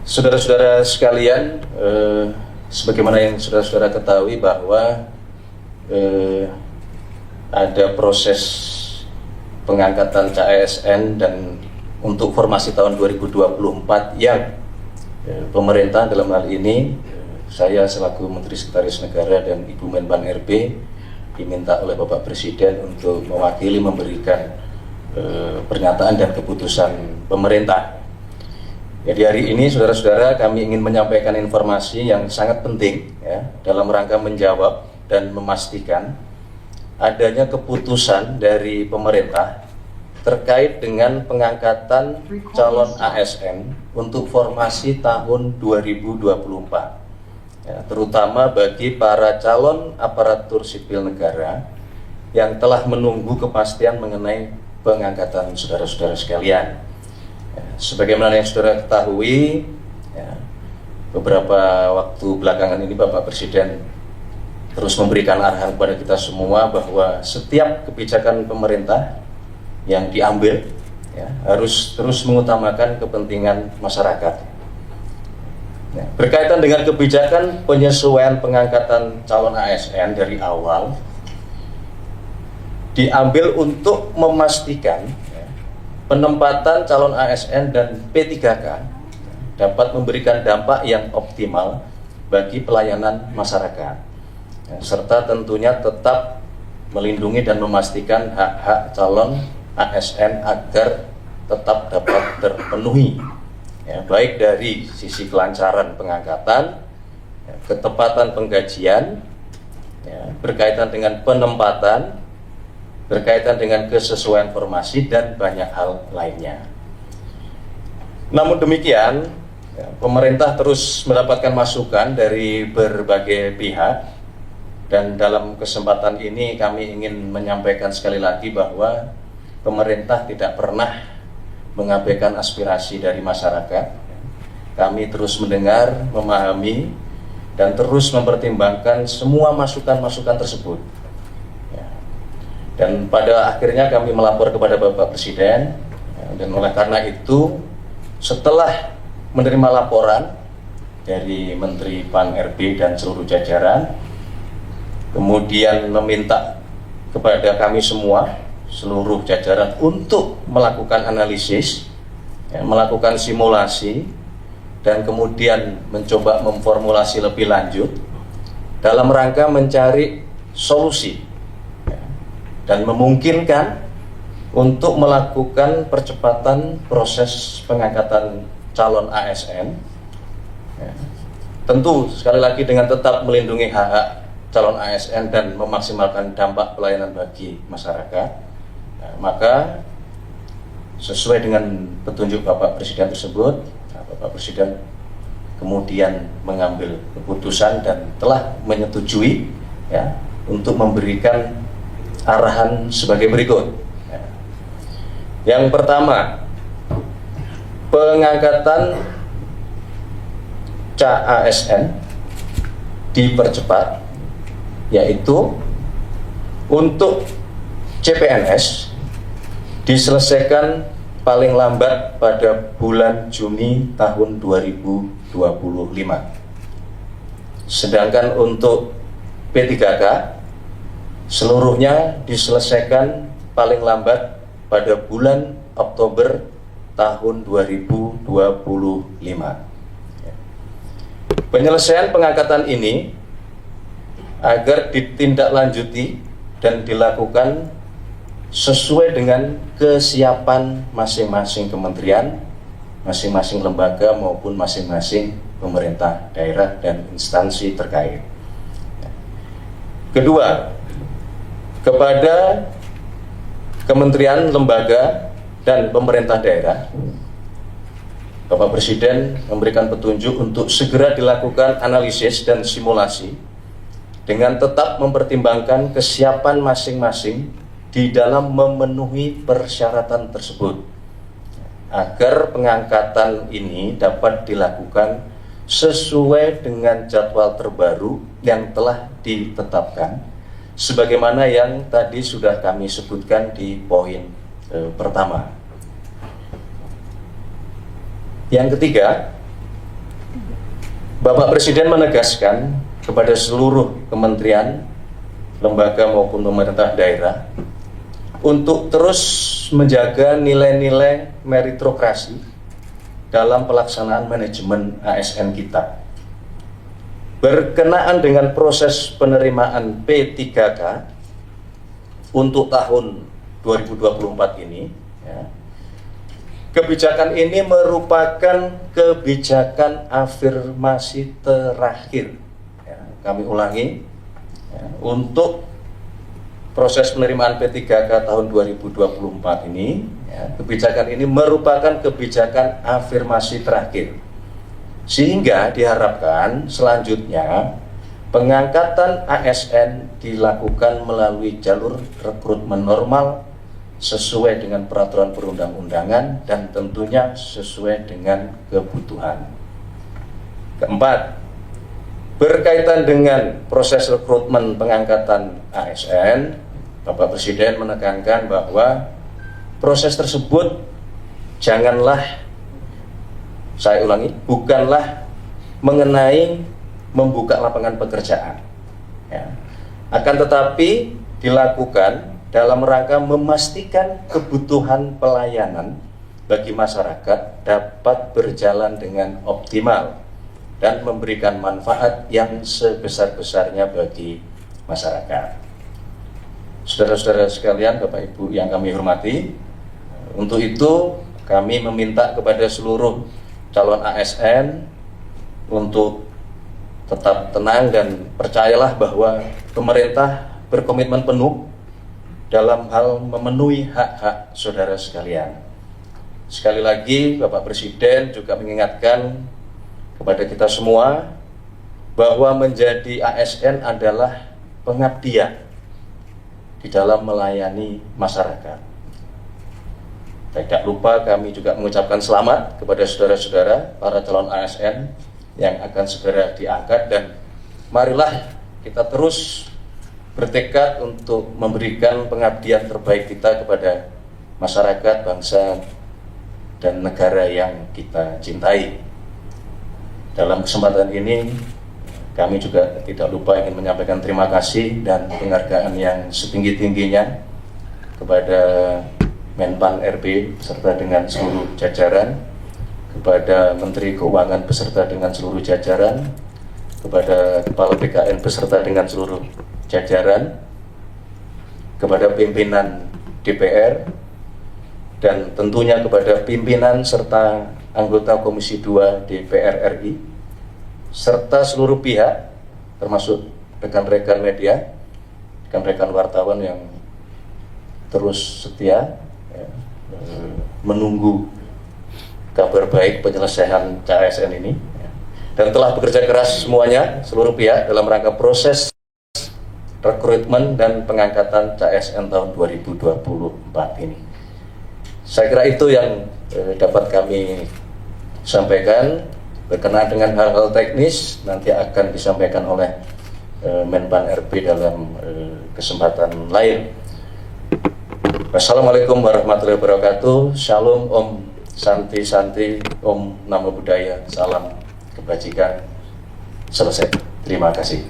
Saudara-saudara sekalian, sebagaimana yang saudara-saudara ketahui bahwa ada proses pengangkatan CASN dan untuk formasi tahun 2024 yang pemerintah dalam hal ini saya selaku Menteri Sekretaris Negara dan Ibu Menpan RB diminta oleh Bapak Presiden untuk mewakili memberikan pernyataan dan keputusan pemerintah. Jadi hari ini saudara-saudara kami ingin menyampaikan informasi yang sangat penting ya, dalam rangka menjawab dan memastikan adanya keputusan dari pemerintah terkait dengan pengangkatan calon ASN untuk formasi tahun 2024 ya, terutama bagi para calon aparatur sipil negara yang telah menunggu kepastian mengenai pengangkatan saudara-saudara sekalian. Sebagaimana yang saudara ketahui, ya, beberapa waktu belakangan ini Bapak Presiden terus memberikan arahan kepada kita semua bahwa setiap kebijakan pemerintah yang diambil ya, harus terus mengutamakan kepentingan masyarakat. Ya, berkaitan dengan kebijakan penyesuaian pengangkatan calon ASN dari awal diambil untuk memastikan penempatan calon ASN dan P3K dapat memberikan dampak yang optimal bagi pelayanan masyarakat, serta tentunya tetap melindungi dan memastikan hak-hak calon ASN agar tetap dapat terpenuhi, ya, baik dari sisi kelancaran pengangkatan, ya, ketepatan penggajian, ya, berkaitan dengan penempatan, berkaitan dengan kesesuaian formasi dan banyak hal lainnya. Namun demikian, ya, pemerintah terus mendapatkan masukan dari berbagai pihak dan dalam kesempatan ini kami ingin menyampaikan sekali lagi bahwa pemerintah tidak pernah mengabaikan aspirasi dari masyarakat. Kami terus mendengar, memahami, dan terus mempertimbangkan semua masukan-masukan tersebut. Dan pada akhirnya kami melapor kepada Bapak Presiden, dan oleh karena itu setelah menerima laporan dari Menteri Pan RB dan seluruh jajaran, kemudian meminta kepada kami semua seluruh jajaran untuk melakukan analisis, ya, melakukan simulasi, dan kemudian mencoba memformulasi lebih lanjut dalam rangka mencari solusi dan memungkinkan untuk melakukan percepatan proses pengangkatan calon ASN, ya. Tentu sekali lagi dengan tetap melindungi hak-hak calon ASN dan memaksimalkan dampak pelayanan bagi masyarakat, ya, maka sesuai dengan petunjuk Bapak Presiden tersebut, Bapak Presiden kemudian mengambil keputusan dan telah menyetujui, ya, untuk memberikan arahan sebagai berikut. Yang pertama, pengangkatan CASN dipercepat, yaitu untuk CPNS diselesaikan paling lambat pada bulan Juni tahun 2025. Sedangkan untuk P3K seluruhnya diselesaikan paling lambat pada bulan Oktober tahun 2025. Penyelesaian pengangkatan ini agar ditindaklanjuti dan dilakukan sesuai dengan kesiapan masing-masing kementerian, masing-masing lembaga maupun masing-masing pemerintah daerah dan instansi terkait. Kedua, kepada kementerian, lembaga, dan pemerintah daerah, Bapak Presiden memberikan petunjuk untuk segera dilakukan analisis dan simulasi dengan tetap mempertimbangkan kesiapan masing-masing di dalam memenuhi persyaratan tersebut agar pengangkatan ini dapat dilakukan sesuai dengan jadwal terbaru yang telah ditetapkan sebagaimana yang tadi sudah kami sebutkan di poin pertama. Yang ketiga, Bapak Presiden menegaskan kepada seluruh kementerian, lembaga maupun pemerintah daerah untuk terus menjaga nilai-nilai meritokrasi dalam pelaksanaan manajemen ASN kita. Berkenaan dengan proses penerimaan P3K untuk tahun 2024 ini, ya, kebijakan ini merupakan kebijakan afirmasi terakhir. Ya, kami ulangi, ya, untuk proses penerimaan P3K tahun 2024 ini, ya, kebijakan ini merupakan kebijakan afirmasi terakhir. Sehingga diharapkan selanjutnya pengangkatan ASN dilakukan melalui jalur rekrutmen normal sesuai dengan peraturan perundang-undangan dan tentunya sesuai dengan kebutuhan. Keempat, berkaitan dengan proses rekrutmen pengangkatan ASN, Bapak Presiden menekankan bahwa proses tersebut janganlah, saya ulangi, bukanlah mengenai membuka lapangan pekerjaan, ya. Akan tetapi dilakukan dalam rangka memastikan kebutuhan pelayanan bagi masyarakat dapat berjalan dengan optimal dan memberikan manfaat yang sebesar-besarnya bagi masyarakat. Saudara-saudara sekalian, Bapak Ibu yang kami hormati, untuk itu kami meminta kepada seluruh calon ASN untuk tetap tenang dan percayalah bahwa pemerintah berkomitmen penuh dalam hal memenuhi hak-hak saudara sekalian. Sekali lagi, Bapak Presiden juga mengingatkan kepada kita semua bahwa menjadi ASN adalah pengabdian di dalam melayani masyarakat. Tidak lupa kami juga mengucapkan selamat kepada saudara-saudara para calon ASN yang akan segera diangkat, dan marilah kita terus bertekad untuk memberikan pengabdian terbaik kita kepada masyarakat, bangsa, dan negara yang kita cintai. Dalam kesempatan ini kami juga tidak lupa ingin menyampaikan terima kasih dan penghargaan yang setinggi-tingginya kepada Menpan RB beserta dengan seluruh jajaran, kepada Menteri Keuangan beserta dengan seluruh jajaran, kepada Kepala BKN beserta dengan seluruh jajaran, kepada pimpinan DPR, dan tentunya kepada pimpinan serta anggota Komisi 2 DPR RI, serta seluruh pihak, termasuk rekan-rekan media, rekan-rekan wartawan yang terus setia, ya, menunggu kabar baik penyelesaian CASN ini, ya, dan telah bekerja keras semuanya, seluruh pihak dalam rangka proses rekrutmen dan pengangkatan CASN tahun 2024 ini. Saya kira itu yang dapat kami sampaikan. Berkenaan dengan hal-hal teknis nanti akan disampaikan oleh Menpan RB dalam kesempatan lain. Wassalamualaikum warahmatullahi wabarakatuh. Shalom, Om Santi Santi, Om Namo Buddhaya, salam kebajikan. Selesai. Terima kasih.